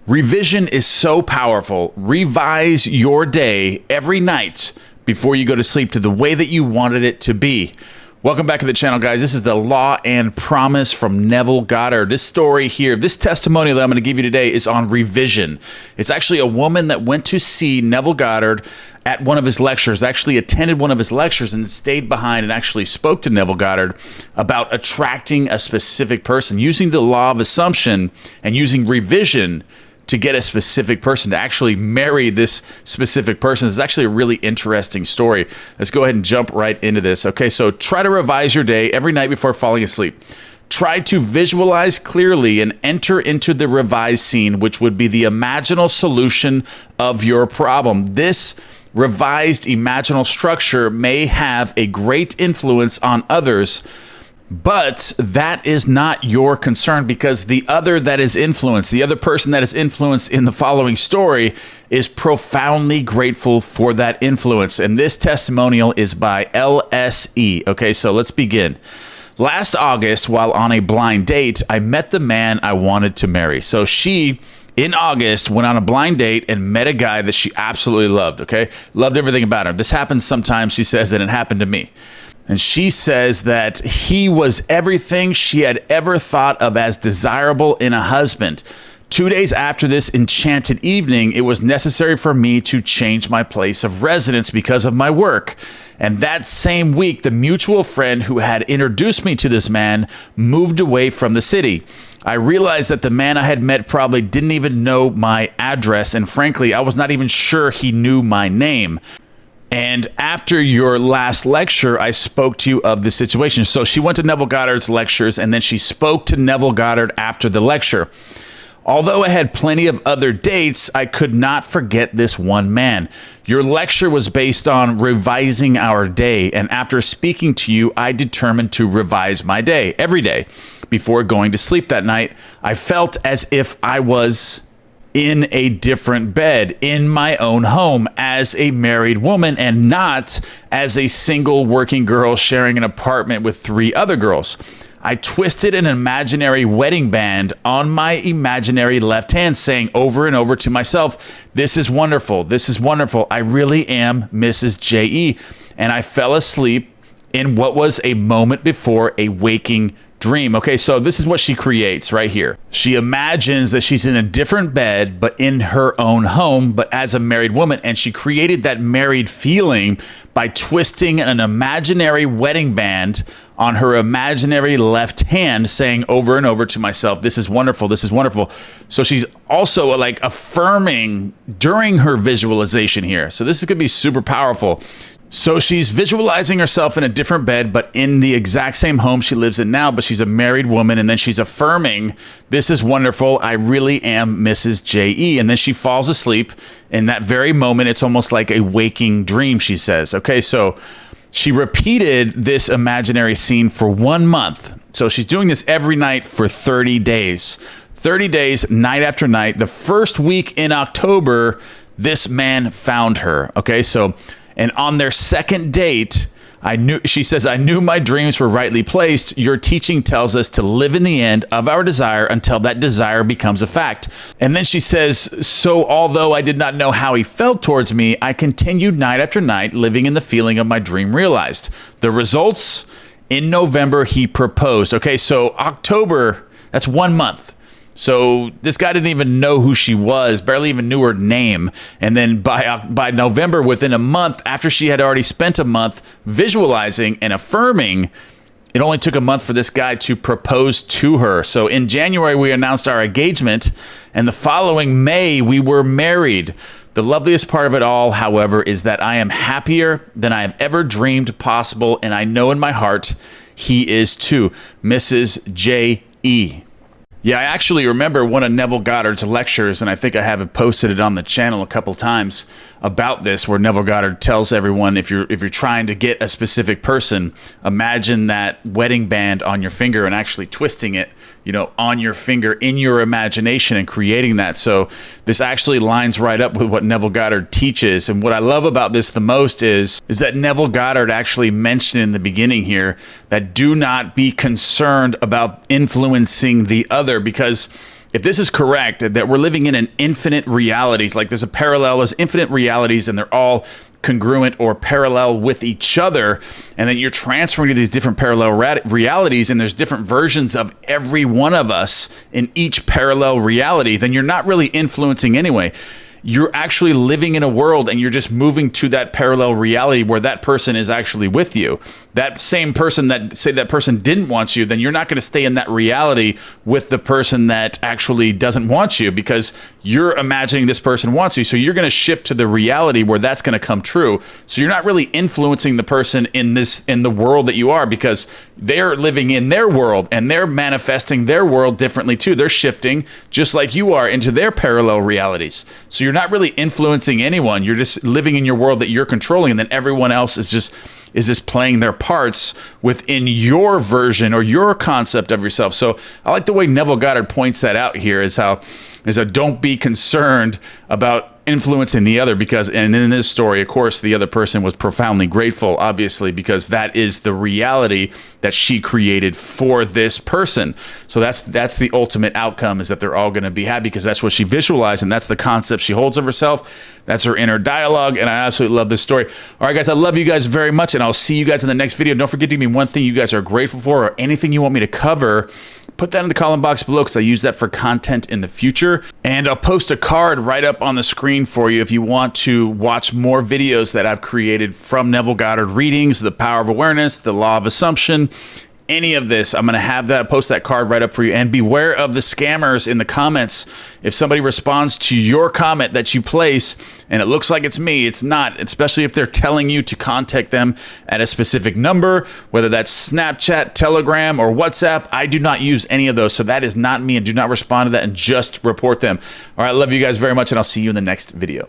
Revision is so powerful. Revise your day every night before you go to sleep to the way that you wanted it to be. Welcome back to the channel, guys. This is the Law and Promise from Neville Goddard. This story here, this testimonial that I'm going to give you today is on revision. It's actually a woman that went to see Neville Goddard at one of his lectures, actually attended one of his lectures and stayed behind and actually spoke to Neville Goddard about attracting a specific person, using the law of assumption and using revision to get a specific person, to actually marry this specific person. It's actually a really interesting story. Let's go ahead and jump right into this. Okay, so try to revise your day every night before falling asleep. Try to visualize clearly and enter into the revised scene, which would be the imaginal solution of your problem. This revised imaginal structure may have a great influence on others, but that is not your concern, because the other that is influenced, the other person that is influenced in the following story is profoundly grateful for that influence. And this testimonial is by LSE. Okay, so let's begin. Last August, while on a blind date, I met the man I wanted to marry. So she, in August, went on a blind date and met a guy that she absolutely loved, okay? Loved everything about her. This happens sometimes, she says, and it happened to me. And she says that he was everything she had ever thought of as desirable in a husband. 2 days after this enchanted evening, it was necessary for me to change my place of residence because of my work. And that same week, the mutual friend who had introduced me to this man moved away from the city. I realized that the man I had met probably didn't even know my address, and frankly, I was not even sure he knew my name. And after your last lecture, I spoke to you of the situation. So she went to Neville Goddard's lectures, and then she spoke to Neville Goddard after the lecture. Although I had plenty of other dates, I could not forget this one man. Your lecture was based on revising our day, and after speaking to you, I determined to revise my day every day. Before going to sleep that night, I felt as if I was in a different bed, in my own home, as a married woman, and not as a single working girl sharing an apartment with 3 other girls. I twisted an imaginary wedding band on my imaginary left hand, saying over and over to myself, "This is wonderful. This is wonderful. I really am Mrs. J.E." And I fell asleep in what was a moment before a waking dream. Okay, so this is what she creates right here. She imagines that she's in a different bed, but in her own home, but as a married woman. And she created that married feeling by twisting an imaginary wedding band on her imaginary left hand, saying over and over to myself, "This is wonderful. This is wonderful." So she's also like affirming during her visualization here. So this is going to be super powerful. So she's visualizing herself in a different bed, but in the exact same home she lives in now, but she's a married woman. And then she's affirming, "This is wonderful. I really am Mrs. J.E." And then she falls asleep in that very moment. It's almost like a waking dream, she says. Okay, so she repeated this imaginary scene for 1 month. So she's doing this every night for 30 days. 30 days, night after night. The first week in October, this man found her. Okay, so and on their second date, she says, "I knew my dreams were rightly placed. Your teaching tells us to live in the end of our desire until that desire becomes a fact." And then she says, "So although I did not know how he felt towards me, I continued night after night living in the feeling of my dream realized. The results, in November, he proposed." Okay, so October, that's 1 month. So this guy didn't even know who she was, barely even knew her name. And then by November, within a month, after she had already spent a month visualizing and affirming, it only took a month for this guy to propose to her. So in January, we announced our engagement, and the following May, we were married. The loveliest part of it all, however, is that I am happier than I have ever dreamed possible, and I know in my heart he is too. Mrs. J.E. Yeah, I actually remember one of Neville Goddard's lectures, and I think I have it posted it on the channel a couple times about this, where Neville Goddard tells everyone, if you're trying to get a specific person, imagine that wedding band on your finger and actually twisting it, you know, on your finger in your imagination and creating that. So this actually lines right up with what Neville Goddard teaches. And what I love about this the most is that Neville Goddard actually mentioned in the beginning here that do not be concerned about influencing the other, because if this is correct, that we're living in an infinite realities, like there's a parallel, there's infinite realities, and they're all congruent or parallel with each other, and then you're transferring to these different parallel realities, and there's different versions of every one of us in each parallel reality, then you're not really influencing anyway. You're actually living in a world, and you're just moving to that parallel reality where that person is actually with you. That same person that, say that person didn't want you, then you're not going to stay in that reality with the person that actually doesn't want you, because you're imagining this person wants you. So you're going to shift to the reality where that's going to come true. So you're not really influencing the person in the world that you are, because they're living in their world and they're manifesting their world differently too. They're shifting just like you are into their parallel realities. So you're not really influencing anyone. You're just living in your world that you're controlling, and then everyone else is just playing their parts within your version or your concept of yourself. So I like the way Neville Goddard points that out here, is how don't be concerned about influencing the other, because, and in this story, of course, the other person was profoundly grateful, obviously, because that is the reality that she created for this person. So that's the ultimate outcome, is that they're all going to be happy, because that's what she visualized, and that's the concept she holds of herself. That's her inner dialogue, and I absolutely love this story. All right, guys, I love you guys very much, and I'll see you guys in the next video. Don't forget to give me one thing you guys are grateful for, or anything you want me to cover. Put that in the comment box below, because I use that for content in the future. And I'll post a card right up on the screen for you if you want to watch more videos that I've created from Neville Goddard readings, the power of awareness, the law of assumption, any of this. I'm going to have that, post that card right up for you. And beware of the scammers in the comments. If somebody responds to your comment that you place and it looks like it's me, it's not, especially if they're telling you to contact them at a specific number, whether that's Snapchat, Telegram, or WhatsApp. I do not use any of those, so that is not me, and do not respond to that, and just report them. All right, I love you guys very much, and I'll see you in the next video.